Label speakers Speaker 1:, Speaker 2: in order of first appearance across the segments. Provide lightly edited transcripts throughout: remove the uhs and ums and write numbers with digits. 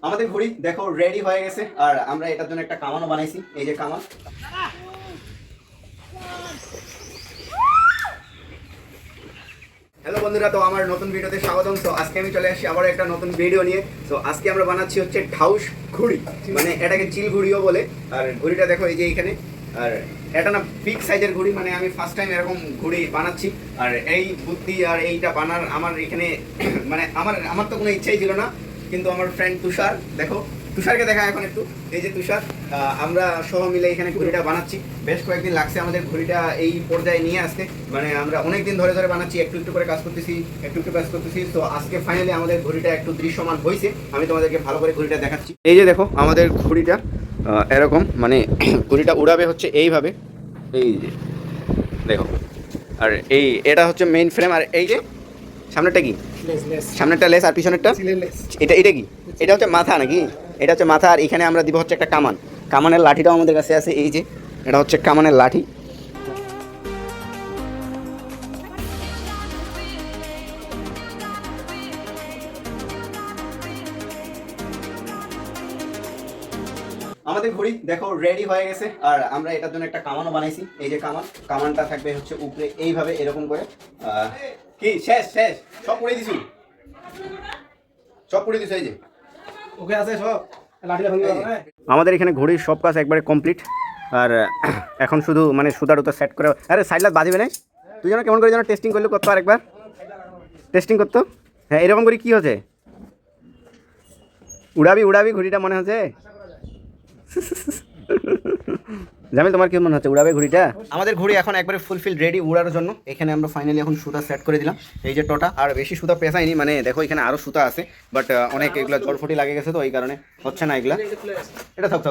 Speaker 1: আমাদের ঘড়ি দেখো রেডি হয়ে গেছে, আর আমরা এটার জন্য একটা কামানও বানাইছি। এই যে কামান। হ্যালো বন্ধুরা, তো আমার নতুন ভিডিওতে স্বাগতম। তো আজকে আমি চলে আসছি আবার একটা নতুন ভিডিও নিয়ে। তো আজকে আমরা বানাচ্ছি হচ্ছে ঢাউস ঘড়ি, মানে এটাকে চিল ঘড়িও বলে। আর ঘড়িটা দেখো এই যে এখানে, আর এটা না বিগ সাইজের ঘড়ি, মানে আমি ফার্স্ট টাইম এরকম ঘড়ি বানাচ্ছি। আর এই বুদ্ধি আর এইটা বানার আমার এখানে মানে আমার তো কোনো ইচ্ছাই ছিল না, কিন্তু আমার ফ্রেন্ড তুষার, দেখো তুষারকে দেখা এখন একটু। এই যে তুষার, আমরা সহ মিলে এখানে ঘড়িটা বানাচ্ছি। বেশ কয়েকদিন লাগছে আমাদের ঘড়িটা এই পর্যায়ে নিয়ে আসতে, মানে আমরা অনেক দিন ধরে বানাচ্ছি, একটু একটু করে কাজ করতেছি, একটু কাজ করতেছি। তো আজকে ফাইনালি আমাদের ঘড়িটা একটু দৃশ্যমান হয়েছে। আমি তোমাদেরকে ভালো করে ঘড়িটা দেখাচ্ছি। এই যে দেখো আমাদের ঘড়িটা এরকম, মানে ঘড়িটা উড়াবে হচ্ছে এইভাবে, এই যে দেখো। আর এটা হচ্ছে মেইন ফ্রেম, আর এই যে সামনেরটা কি, সামনেরটা লেস আর পিছনেরটা এটা কি, এটা হচ্ছে মাথা নাকি, এটা হচ্ছে মাথা। আর এখানে আমরা দিব হচ্ছে একটা কামান। কামানের লাঠিটাও আমাদের কাছে আছে, এই যে এটা হচ্ছে কামানের লাঠি। আমাদের ঘড়ি দেখো রেডি হয়ে গেছে, আর আমরা এটার জন্য একটা কামানও বানাইছি। এই যে কামানটা থাকবে হচ্ছে উপরে এইভাবে এরকম করে। কি শেষ শেষ সব পুড়ে দিছু, সব পুড়ে দিছু। এই যে
Speaker 2: ওকে আছে সব লাঠিটা ভাঙবে না।
Speaker 1: আমাদের এখানে ঘড়ির সব কাজ একবারে কমপ্লিট। আর এখন শুধু মানে সুতা টুতা সেট করে। আরে সাইডলাইট বাজিবে না, তুই যেন কেমন করে যেন টেস্টিং করলে করতো, আর একবার টেস্টিং করতো। হ্যাঁ এরকম করে কি হচ্ছে, উড়াবি ঘড়িটা মনে হচ্ছে। জামিল তোমার কি মনে হচ্ছে, উড়াবে ঘড়িটা? আমাদের ঘড়ি এখন একবারে ফুলফিল রেডি উড়ার জন্য। এখানে আমরা ফাইনালি এখন সুতা সেট করে দিলাম। এই যে টোটা, আর বেশি সুতা পেঁচাইনি, মানে দেখো এখানে আরও সুতা আছে, বাট অনেক এগুলো জলফটি লাগে গেছে, তো এই কারণে হচ্ছে না এগুলা। এটা থাক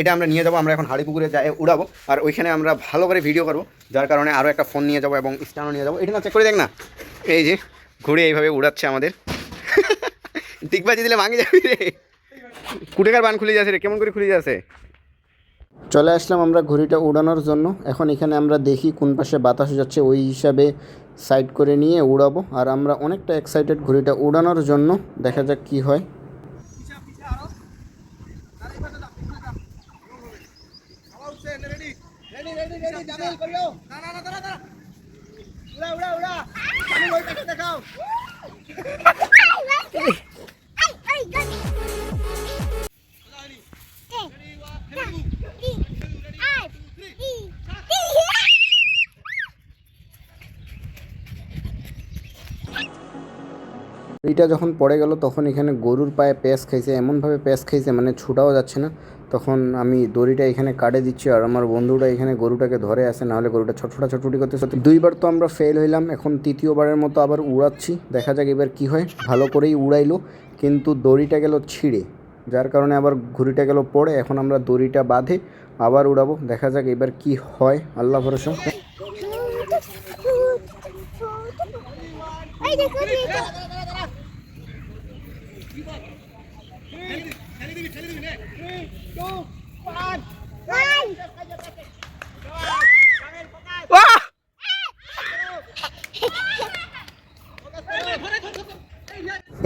Speaker 1: এটা আমরা নিয়ে যাবো, আমরা এখন হাড়ি পুকুরে যাই উড়াবো। আর ওইখানে আমরা ভালো করে ভিডিও করবো, যার কারণে আরও একটা ফোন নিয়ে যাবো এবং স্ট্যান্ডও নিয়ে যাবো। এটা না চেক করে দেখ না, এই যে ঘড়ি এইভাবে উড়াচ্ছে আমাদের। দিকবাজি দিলে ভাঙে যাবি রে, কুটেকার বান খুলে যাচ্ছে রে, কেমন করে খুলে যাচ্ছে। চলে আসলাম আমরা ঘড়িটা উড়ানোর জন্য। এখন এখানে আমরা দেখি কোন পাশে বাতাস যাচ্ছে, ওই হিসাবে সাইড করে নিয়ে উড়াবো। আর আমরা অনেকটা এক্সাইটেড ঘড়িটা উড়ানোর জন্য, দেখা যাক কি হয়। এটা যখন পড়ে গেল, তখন এখানে গরুর পায়ে প্যাঁচ খাইছে, এমনভাবে প্যাঁচ খাইছে মানে ছুটাও যাচ্ছে না। তখন আমি দড়িটা এখানে কাটে দিচ্ছি, আর আমার বন্ধুটা এখানে গরুটাকে ধরে আসে, নাহলে গরুটা ছটফটি করতেছে। দুইবার তো আমরা ফেল হইলাম, এখন তৃতীয়বারের মতো আবার উড়াচ্ছি। দেখা যাক এবার কি হয়। ভালো করেই উড়াইলো, কিন্তু দড়িটা গেল ছিঁড়ে, যার কারণে আবার ঘুড়িটা গেল পড়ে। এখন আমরা দড়িটা বাঁধে আবার উড়াবো, দেখা যাক এবার কি হয়, আল্লাহ ভরসা।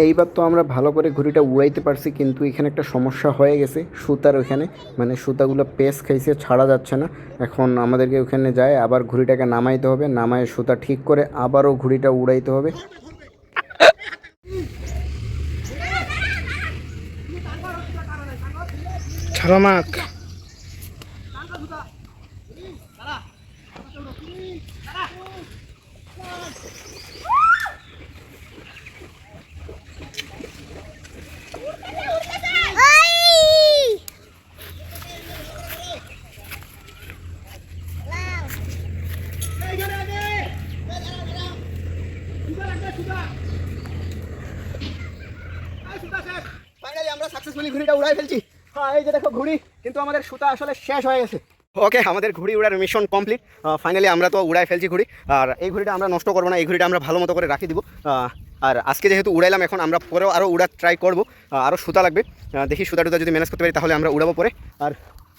Speaker 1: এইবার তো আমরা ভালো করে ঘুড়িটা উড়াইতে পারছি, কিন্তু এখানে একটা সমস্যা হয়ে গেছে সুতার ওইখানে, মানে সুতাগুলো পেঁচ খাইছে, ছাড়া যাচ্ছে না। এখন আমাদেরকে ওখানে যায় আবার ঘুড়িটাকে নামাইতে হবে, নামায় সুতা ঠিক করে আবারও ঘুড়িটা উড়াইতে হবে।
Speaker 2: ছাড়ামাক
Speaker 1: ফাইনালি আমরা সাকসেসফুলি ঘুড়িটা উড়াই ফেলছি। হ্যাঁ এই যে দেখো ঘুড়ি, কিন্তু আমাদের সুতা আসলে শেষ হয়ে গেছে। ওকে, আমাদের ঘুড়ি উড়ার মিশন কমপ্লিট। ফাইনালি আমরা তো উড়াই ফেলছি ঘুড়ি। আর এই ঘুড়িটা আমরা নষ্ট করবো না, এই ঘুড়িটা আমরা ভালো মতো করে রাখি দিব। আর আজকে যেহেতু উড়াইলাম, এখন আমরা পরেও আরও উড়ার ট্রাই করবো। আরও সুতা লাগবে, দেখি সুতা টুতা যদি ম্যানেজ করতে পারি তাহলে আমরা উড়াবো পরে। আর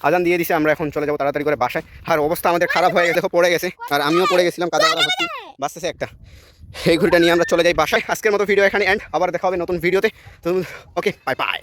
Speaker 1: আজান দিয়ে দিছে, আমরা এখন চলে যাবো তাড়াতাড়ি করে বাসায়। আর অবস্থা আমাদের খারাপ হয়ে গেছে, দেখো পড়ে গেছে, আর আমিও পড়ে গেছিলাম, কাদা ভর্তি। বাঁচতেছে একটা। এই ঘড়িটা নিয়ে আমরা চলে যাই বাসায়। আজকের মতো ভিডিও এখানে এন্ড, আবার দেখা হবে নতুন ভিডিওতে। তো ওকে, বাই বাই।